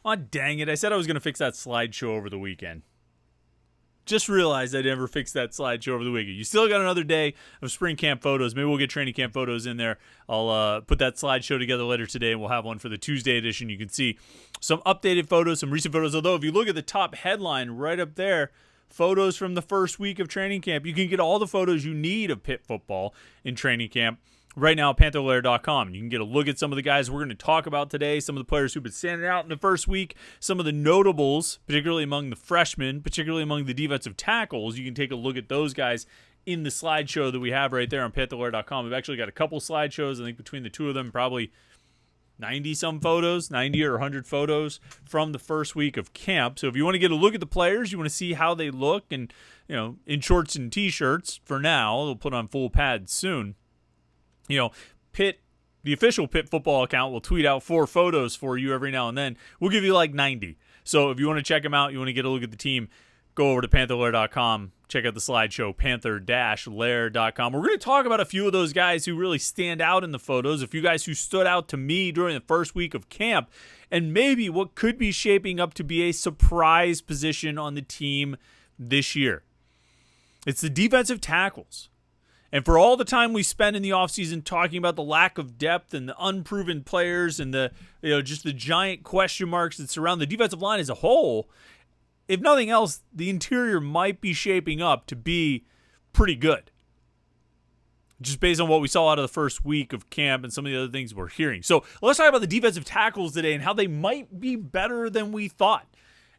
Oh, dang it. I said I was going to fix that slideshow over the weekend. Just realized I never fixed that slideshow over the weekend. You still got another day of spring camp photos. Maybe we'll get training camp photos in there. I'll put that slideshow together later today, and we'll have one for the Tuesday edition. You can see some updated photos, some recent photos. Although, if you look at the top headline right up there, photos from the first week of training camp, you can get all the photos you need of Pitt football in training camp right now at Panther-Lair.com. You can get a look at some of the guys we're going to talk about today, some of the players who've been standing out in the first week, some of the notables, particularly among the freshmen, particularly among the defensive tackles. You can take a look at those guys in the slideshow that we have right there on Panther-Lair.com. We've actually got a couple slideshows. I think between the two of them, probably 90-some photos, 90 or 100 photos from the first week of camp. So if you want to get a look at the players, you want to see how they look, and in shorts and T-shirts for now, they'll put on full pads soon. Pitt, the official Pitt football account, will tweet out 4 photos for you every now and then. We'll give you like 90. So if you want to check them out, you want to get a look at the team, go over to Panther-Lair.com. Check out the slideshow, Panther-Lair.com. We're going to talk about a few of those guys who really stand out in the photos, a few guys who stood out to me during the first week of camp, and maybe what could be shaping up to be a surprise position on the team this year. It's the defensive tackles. And for all the time we spend in the offseason talking about the lack of depth and the unproven players and the just the giant question marks that surround the defensive line as a whole, if nothing else, the interior might be shaping up to be pretty good. Just based on what we saw out of the first week of camp and some of the other things we're hearing. So let's talk about the defensive tackles today and how they might be better than we thought.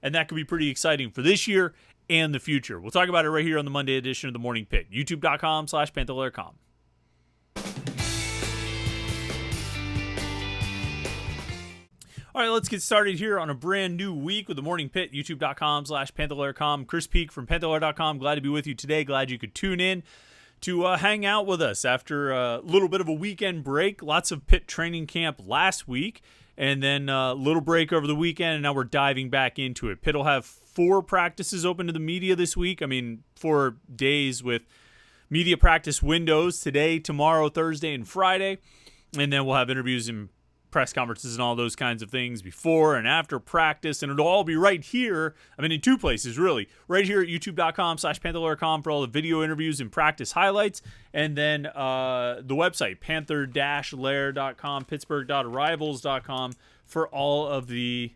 And that could be pretty exciting for this year and the future. We'll talk about it right here on the Monday edition of the Morning Pitt. YouTube.com/Panther-Lair.com. All right, let's get started here on a brand new week with the Morning Pitt. YouTube.com/Panther-Lair.com. Chris Peak from Panther-Lair.com. Glad to be with you today. Glad you could tune in to hang out with us after a little bit of a weekend break. Lots of Pitt training camp last week, and then a little break over the weekend, and now we're diving back into it. Pitt will have 4 practices open to the media this week. 4 days with media practice windows today, tomorrow, Thursday, and Friday. And then we'll have interviews and press conferences and all those kinds of things before and after practice. And it'll all be right here. In 2 places, really. Right here at YouTube.com/Panther-Lair.com for all the video interviews and practice highlights. And then the website, Panther-Lair.com, Pittsburgh.rivals.com for all of the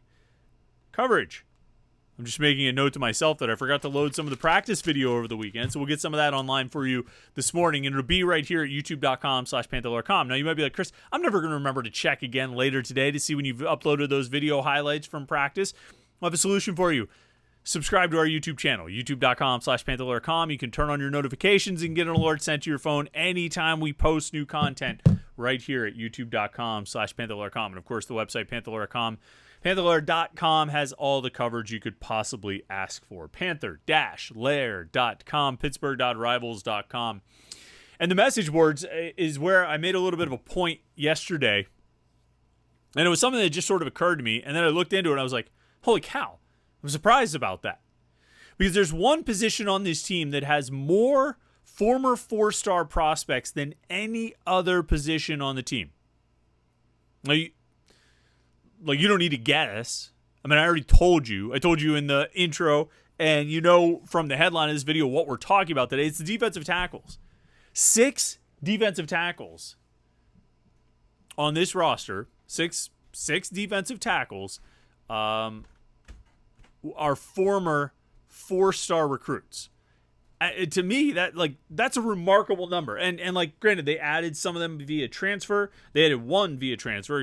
coverage. I'm just making a note to myself that I forgot to load some of the practice video over the weekend, so we'll get some of that online for you this morning, and it'll be right here at youtube.com/Panther-Lair.com. Now, you might be like, Chris, I'm never going to remember to check again later today to see when you've uploaded those video highlights from practice. We'll have a solution for you. Subscribe to our YouTube channel, youtube.com/Panther-Lair.com. You can turn on your notifications and get an alert sent to your phone anytime we post new content right here at youtube.com/Panther-Lair.com. And, of course, the website, Panther-Lair.com. Panther-Lair.com has all the coverage you could possibly ask for. Panther-Lair.com, Pittsburgh.rivals.com. And the message boards is where I made a little bit of a point yesterday. And it was something that just sort of occurred to me. And then I looked into it and I was like, holy cow. I'm surprised about that. Because there's one position on this team that has more former 4-star prospects than any other position on the team. Now, you don't need to guess. I already told you. I told you in the intro, and from the headline of this video what we're talking about today. It's the defensive tackles. 6 defensive tackles on this roster. Six defensive tackles are former 4-star recruits. To me, that's a remarkable number. And granted, they added some of them via transfer. They added 1 via transfer.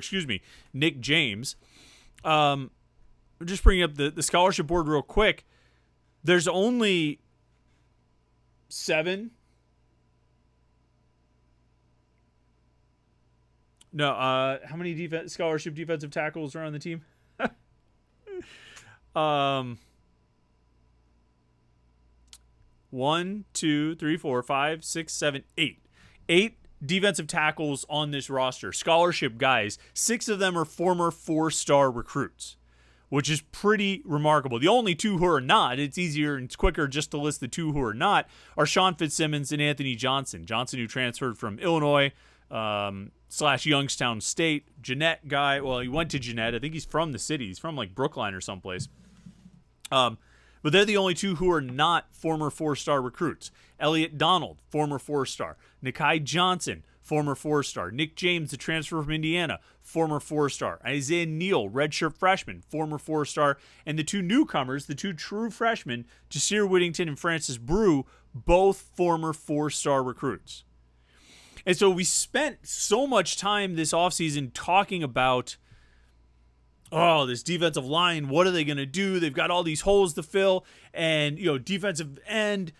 Nick James. Just bringing up the scholarship board real quick. There's only 7. No, how many scholarship defensive tackles are on the team? 1, 2, 3, 4, 5, 6, 7, 8. 8 defensive tackles on this roster. Scholarship guys. 6 of them are former 4-star recruits, which is pretty remarkable. The only 2 who are not, it's easier and it's quicker just to list the 2 who are not, are Sean Fitzsimmons and Anthony Johnson. Johnson, who transferred from Illinois slash Youngstown State. Jeanette guy. Well, he went to Jeanette. I think he's from the city. He's from like Brookline or someplace. But they're the only two who are not former 4-star recruits. Elliot Donald, former 4-star. Nikai Johnson, former 4-star. Nick James, the transfer from Indiana, former 4-star. Isaiah Neal, redshirt freshman, former 4-star. And the two newcomers, the two true freshmen, Jasir Whittington and Francis Brew, both former 4-star recruits. And so we spent so much time this offseason talking about, oh, this defensive line, what are they going to do? They've got all these holes to fill. And, defensive end,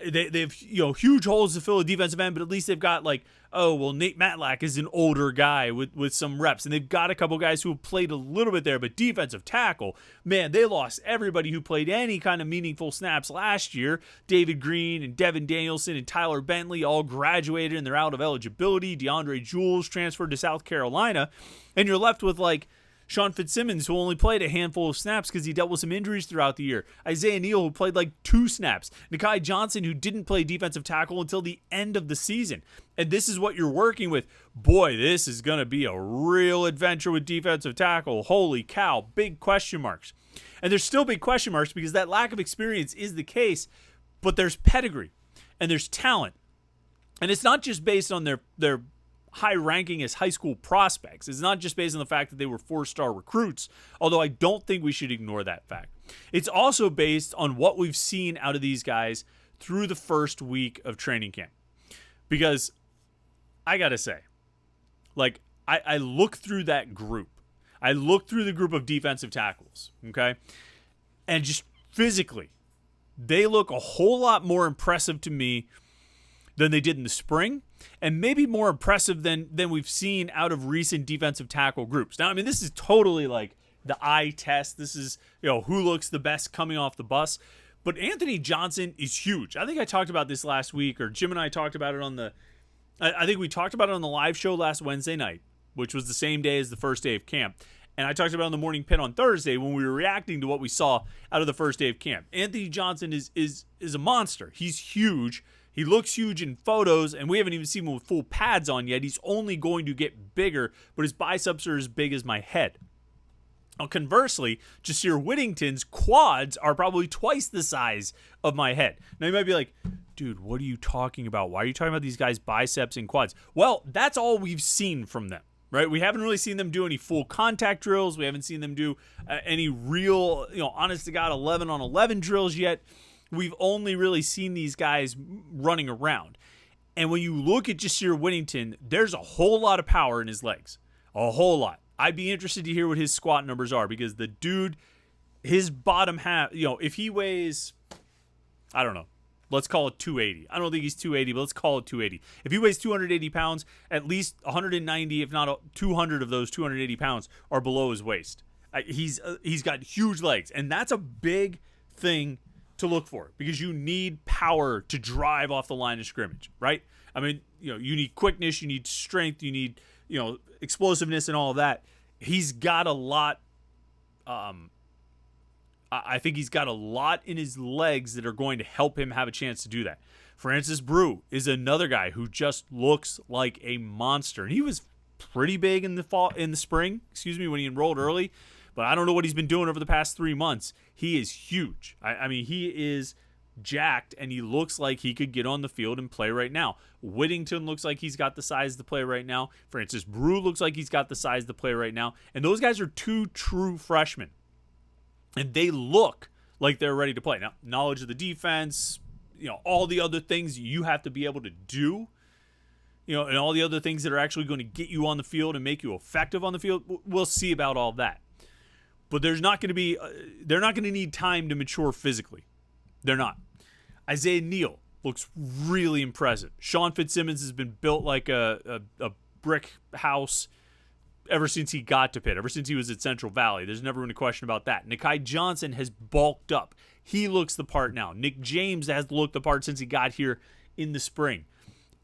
they have, huge holes to fill a defensive end, but at least they've got Nate Matlack is an older guy with some reps. And they've got a couple guys who have played a little bit there, but defensive tackle, man, they lost everybody who played any kind of meaningful snaps last year. David Green and Devin Danielson and Tyler Bentley all graduated and they're out of eligibility. DeAndre Jules transferred to South Carolina. And you're left with Sean Fitzsimmons, who only played a handful of snaps because he dealt with some injuries throughout the year. Isaiah Neal, who played 2 snaps. Nikai Johnson, who didn't play defensive tackle until the end of the season. And this is what you're working with. Boy, this is going to be a real adventure with defensive tackle. Holy cow, big question marks. And there's still big question marks because that lack of experience is the case, but there's pedigree and there's talent. And it's not just based on their high ranking as high school prospects. It's not just based on the fact that they were 4-star recruits, although I don't think we should ignore that fact. It's also based on what we've seen out of these guys through the first week of training camp. Because I got to say, I look through that group. I look through the group of defensive tackles, okay? And just physically, they look a whole lot more impressive to me than they did in the spring, and maybe more impressive than we've seen out of recent defensive tackle groups. Now, I mean, this is totally the eye test. This is, who looks the best coming off the bus. But Anthony Johnson is huge. I think I talked about this last week, or Jim and I talked about it I think we talked about it on the live show last Wednesday night, which was the same day as the first day of camp. And I talked about it on the Morning Pitt on Thursday when we were reacting to what we saw out of the first day of camp. Anthony Johnson is a monster. He's huge. He looks huge in photos, and we haven't even seen him with full pads on yet. He's only going to get bigger, but his biceps are as big as my head. Now, conversely, Jasir Whittington's quads are probably twice the size of my head. Now, you might be like, dude, what are you talking about? Why are you talking about these guys' biceps and quads? Well, that's all we've seen from them, right? We haven't really seen them do any full contact drills. We haven't seen them do any real, honest to God, 11-on-11 drills yet. We've only really seen these guys running around. And when you look at Jasir Whittington, there's a whole lot of power in his legs. A whole lot. I'd be interested to hear what his squat numbers are because the dude, his bottom half, if he weighs, I don't know, let's call it 280. I don't think he's 280, but let's call it 280. If he weighs 280 pounds, at least 190, if not 200 of those 280 pounds are below his waist. He's got huge legs, and that's a big thing to look for because you need power to drive off the line of scrimmage, right? I mean, you need quickness, you need strength, you need, explosiveness and all of that. He's got a lot. I think he's got a lot in his legs that are going to help him have a chance to do that. Francis Brew is another guy who just looks like a monster. And he was pretty big in the spring, when he enrolled early. But I don't know what he's been doing over the past 3 months. He is huge. I mean, he is jacked, and he looks like he could get on the field and play right now. Whittington looks like he's got the size to play right now. Francis Brew looks like he's got the size to play right now. And those guys are 2 true freshmen. And they look like they're ready to play. Now, knowledge of the defense, all the other things you have to be able to do, and all the other things that are actually going to get you on the field and make you effective on the field, we'll see about all that. But they're not going to need time to mature physically. They're not. Isaiah Neal looks really impressive. Sean Fitzsimmons has been built like a brick house ever since he got to Pitt, ever since he was at Central Valley. There's never been a question about that. Nikai Johnson has bulked up. He looks the part now. Nick James has looked the part since he got here in the spring.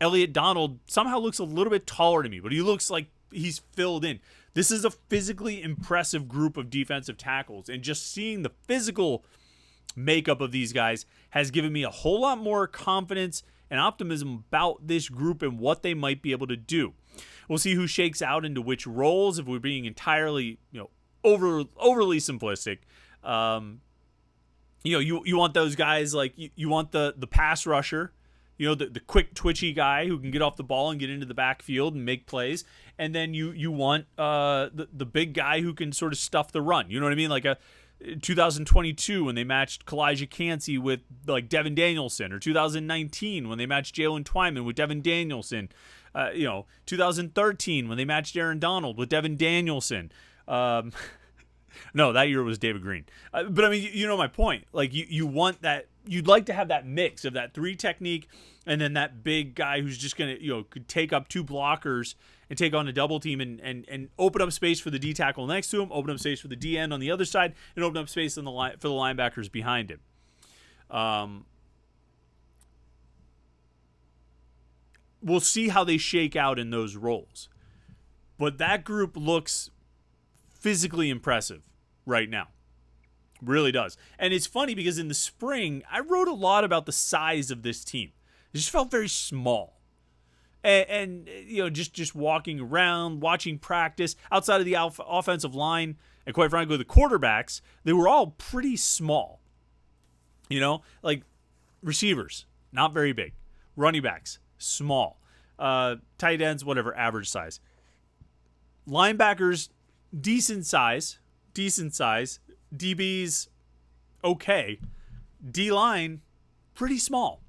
Elliot Donald somehow looks a little bit taller to me, but he looks like he's filled in. This is a physically impressive group of defensive tackles, and just seeing the physical makeup of these guys has given me a whole lot more confidence and optimism about this group and what they might be able to do. We'll see who shakes out into which roles. If we're being entirely, overly simplistic, you want those guys like you want the pass rusher, the quick twitchy guy who can get off the ball and get into the backfield and make plays, and then you want the big guy who can sort of stuff the run. You know what I mean? Like 2022 when they matched Kalijah Cansey with like Devin Danielson, or 2019 when they matched Jalen Twyman with Devin Danielson. 2013 when they matched Aaron Donald with Devin Danielson. No, that year was David Green. But I mean, you know my point. Like you want that. You'd like to have that mix of that 3 technique and then that big guy who's just gonna could take up 2 blockers and take on a double team and open up space for the D tackle next to him, open up space for the D end on the other side, and open up space on the line for the linebackers behind him. We'll see how they shake out in those roles, but that group looks physically impressive right now. Really does. And it's funny because in the spring, I wrote a lot about the size of this team. It just felt very small. And just walking around, watching practice, outside of the offensive line, and quite frankly, the quarterbacks, they were all pretty small. Like receivers, not very big. Running backs, small. Tight ends, whatever, average size. Linebackers, decent size. DBs, okay. D-line, pretty small.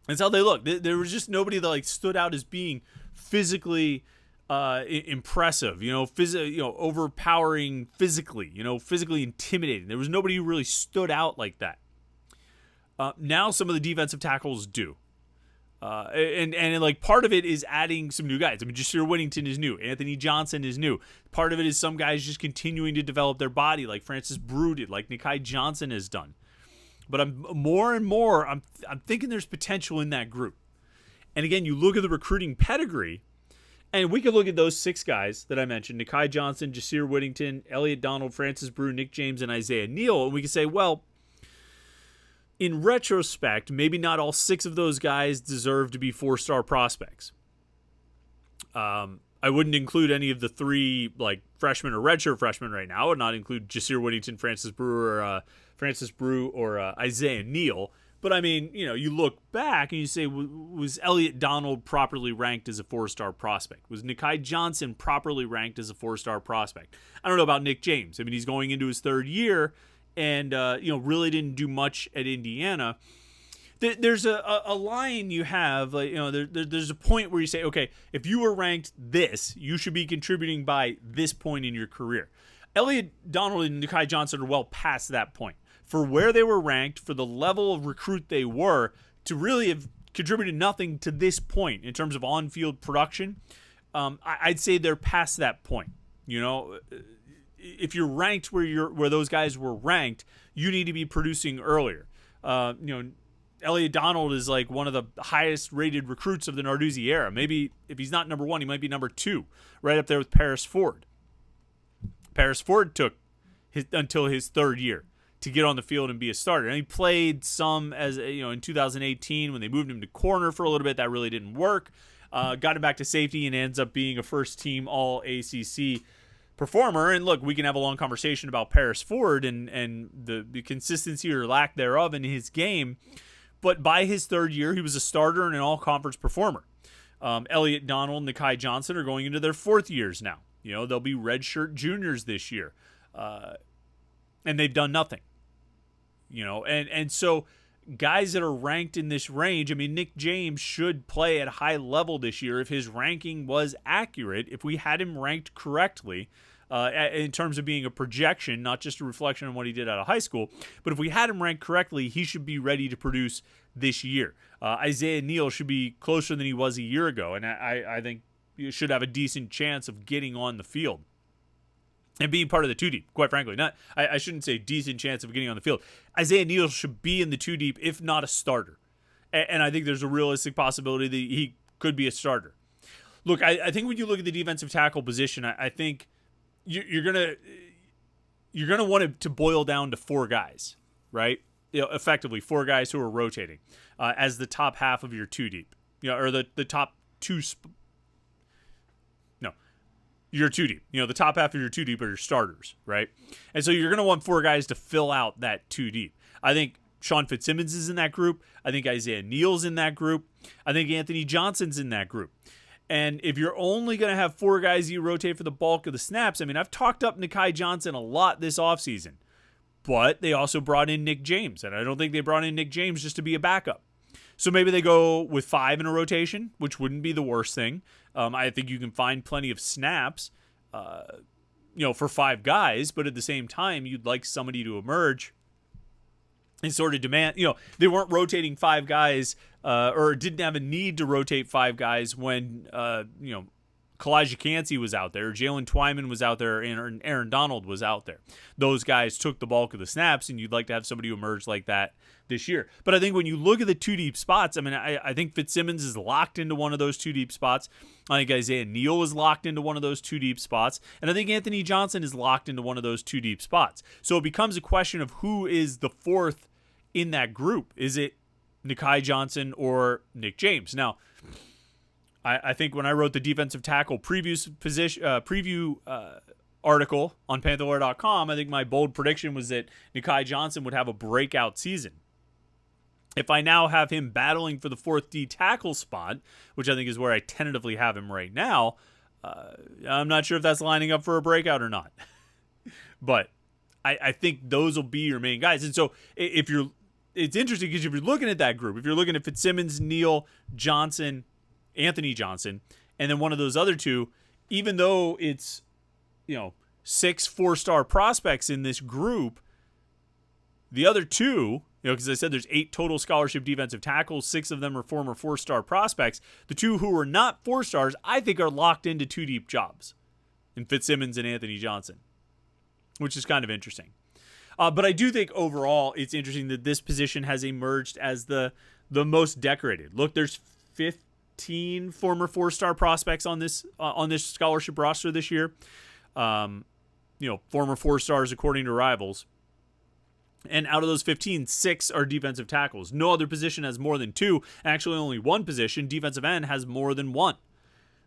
That's how they look. There was just nobody that stood out as being physically impressive, overpowering physically, physically intimidating. There was nobody who really stood out like that. Now some of the defensive tackles do. And part of it is adding some new guys. I mean, Jasir Whittington is new. Anthony Johnson is new. Part of it is some guys just continuing to develop their body, like Francis Brew did, like Nikai Johnson has done. But I'm more and more, I'm thinking there's potential in that group. And again, you look at the recruiting pedigree, and we could look at those 6 guys that I mentioned: Nikai Johnson, Jasir Whittington, Elliott Donald, Francis Brew, Nick James, and Isaiah Neal, and we could say, well, in retrospect, maybe not all 6 of those guys deserve to be 4-star prospects. I wouldn't include any of the 3 freshmen or redshirt freshmen right now. I would not include Jasir Whittington, Francis Brew, or Isaiah Neal. But I mean, you look back and you say, was Elliott Donald properly ranked as a 4-star prospect? Was Nikai Johnson properly ranked as a 4-star prospect? I don't know about Nick James. I mean, he's going into his 3rd year. And, really didn't do much at Indiana. There's a line you have, there's a point where you say, okay, if you were ranked this, you should be contributing by this point in your career. Elliott Donald and Nikai Johnson are well past that point. For where they were ranked, for the level of recruit they were, to really have contributed nothing to this point in terms of on-field production, I'd say they're past that point, If you're ranked where those guys were ranked, you need to be producing earlier. Elliott Donald is like one of the highest rated recruits of the Narduzzi era. Maybe if he's not number 1, he might be number 2, right up there with Paris Ford. Paris Ford took until his 3rd year to get on the field and be a starter. And he played some in 2018 when they moved him to corner for a little bit. That really didn't work. Got him back to safety and ends up being a first-team All-ACC performer. And look, we can have a long conversation about Paris Ford and the consistency or lack thereof in his game. But by his 3rd year, he was a starter and an all-conference performer. Elliott Donald and Nikai Johnson are going into their 4th years now. They'll be redshirt juniors this year. And they've done nothing. And so guys that are ranked in this range, I mean, Nick James should play at a high level this year if his ranking was accurate, if we had him ranked correctly in terms of being a projection, not just a reflection on what he did out of high school. But if we had him ranked correctly, he should be ready to produce this year. Isaiah Neal should be closer than he was a year ago, and I think he should have a decent chance of getting on the field and being part of the 2-deep, quite frankly. I shouldn't say decent chance of getting on the field. Isaiah Neal should be in the 2-deep, if not a starter. And I think there's a realistic possibility that he could be a starter. Look, I think when you look at the defensive tackle position, I think you're gonna want it to boil down to 4 guys, right? Effectively 4 guys who are rotating as the top half of your 2-deep, or the top 2 your two deep. The top half of your two deep are your starters, right? And so you're going to want 4 guys to fill out that two deep. I think Sean Fitzsimmons is in that group. I think Isaiah Neal's in that group. I think Anthony Johnson's in that group. And if you're only going to have 4 guys you rotate for the bulk of the snaps, I mean, I've talked up Nikai Johnson a lot this offseason, but they also brought in Nick James, and I don't think they brought in Nick James just to be a backup. So maybe they go with 5 in a rotation, which wouldn't be the worst thing. I think you can find plenty of snaps, for 5 guys, but at the same time, you'd like somebody to emerge and sort of demand. They weren't rotating 5 guys, or didn't have a need to rotate 5 guys when Kalijah Cansey was out there, Jalen Twyman was out there, and Aaron Donald was out there. Those guys took the bulk of the snaps, and you'd like to have somebody who emerge like that this year. But I think when you look at the two deep spots, I mean, I think Fitzsimmons is locked into one of those two deep spots. I think Isaiah Neal is locked into one of those two deep spots. And I think Anthony Johnson is locked into one of those two deep spots. So it becomes a question of who is the 4th in that group. Is it Nikai Johnson or Nick James? Now, I think when I wrote the defensive tackle preview article on Panther-Lair.com, I think my bold prediction was that Nikai Johnson would have a breakout season. If I now have him battling for the 4th D tackle spot, which I think is where I tentatively have him right now, I'm not sure if that's lining up for a breakout or not. But I think those will be your main guys. And so it's interesting because if you're looking at that group, if you're looking at Fitzsimmons, Neal, Johnson, Anthony Johnson, and then one of those other 2, even though it's 6 4-star prospects in this group, the other 2, because I said there's 8 total scholarship defensive tackles, 6 of them are former 4-star prospects. The 2 who are not 4-stars, I think, are locked into 2 deep jobs in Fitzsimmons and Anthony Johnson, which is kind of interesting. But I do think overall it's interesting that this position has emerged as the most decorated. Look, there's 15 former 4-star prospects on this scholarship roster this year. Former 4-stars according to Rivals. And out of those 15, 6 are defensive tackles. No other position has more than 2. Actually, only one position, defensive end, has more than 1.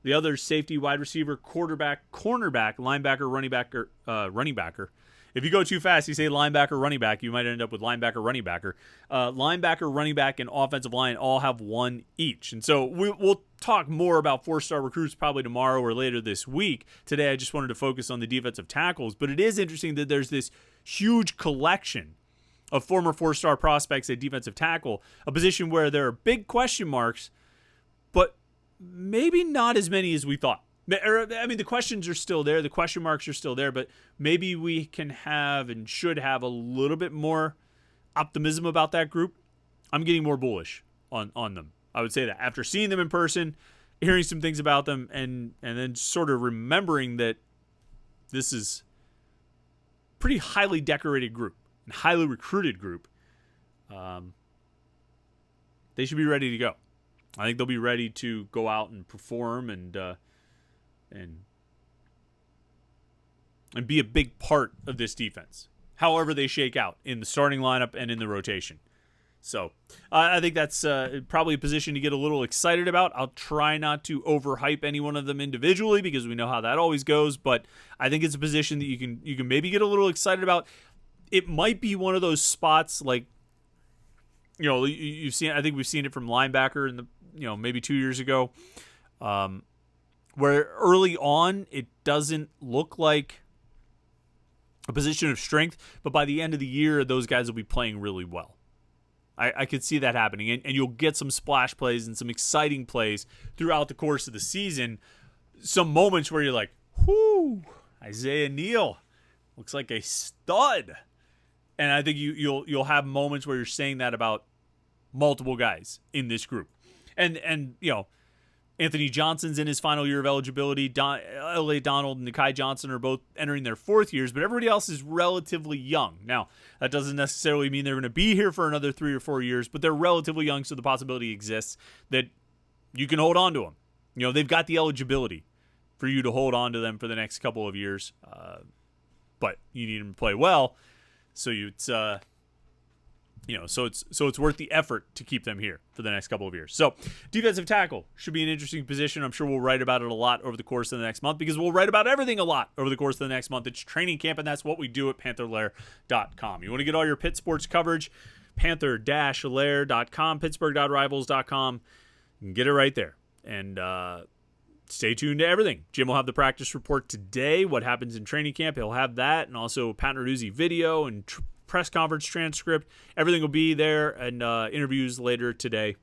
The other, safety, wide receiver, quarterback, cornerback, linebacker, running backer. If you go too fast, you say linebacker, running back, you might end up with linebacker, running backer. Linebacker, running back, and offensive line all have 1 each. And so we'll talk more about 4-star recruits probably tomorrow or later this week. Today, I just wanted to focus on the defensive tackles. But it is interesting that there's this huge collection of former 4-star prospects at defensive tackle, a position where there are big question marks, but maybe not as many as we thought. I mean, the questions are still there. The question marks are still there, but maybe we can have and should have a little bit more optimism about that group. I'm getting more bullish on them. I would say that after seeing them in person, hearing some things about them, and then sort of remembering that this is a pretty highly decorated group and highly recruited group. They should be ready to go. I think they'll be ready to go out and perform and be a big part of this defense, however they shake out in the starting lineup and in the rotation. So I think that's probably a position to get a little excited about. I'll try not to overhype any one of them individually because we know how that always goes, but I think it's a position that you can maybe get a little excited about. It might be one of those spots like, you've seen, I think we've seen it from linebacker in the, maybe 2 years ago, where early on it doesn't look like a position of strength, but by the end of the year, those guys will be playing really well. I could see that happening, and you'll get some splash plays and some exciting plays throughout the course of the season. Some moments where you're like, whoo, Isaiah Neal looks like a stud. And I think you'll have moments where you're saying that about multiple guys in this group. And Anthony Johnson's in his final year of eligibility. L.A. Donald and Nikai Johnson are both entering their 4th years, but everybody else is relatively young. Now, that doesn't necessarily mean they're going to be here for another 3 or 4 years, but they're relatively young, so the possibility exists that you can hold on to them. They've got the eligibility for you to hold on to them for the next couple of years, but you need them to play well. So it's So it's worth the effort to keep them here for the next couple of years. So defensive tackle should be an interesting position. I'm sure we'll write about it a lot over the course of the next month, because we'll write about everything a lot over the course of the next month. It's training camp, and that's what we do at Panther-Lair.com. You want to get all your Pitt sports coverage, Panther-Lair.com, Pittsburgh.rivals.com. You can get it right there. And stay tuned to everything. Jim will have the practice report today, what happens in training camp. He'll have that, and also Pat Narduzzi video and press conference transcript. Everything will be there, and interviews later today.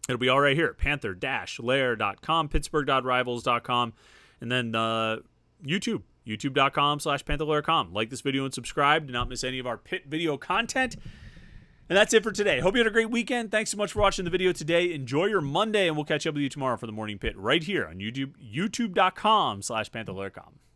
It'll be all right here at Panther-Lair.com, Pittsburgh.rivals.com, and then YouTube, youtube.com/Panther-Lair.com. Like this video and subscribe to not miss any of our Pitt video content. And that's it for today. Hope you had a great weekend. Thanks so much for watching the video today. Enjoy your Monday, and we'll catch up with you tomorrow for the Morning Pit right here on YouTube, youtube.com/Panther-Lair.com.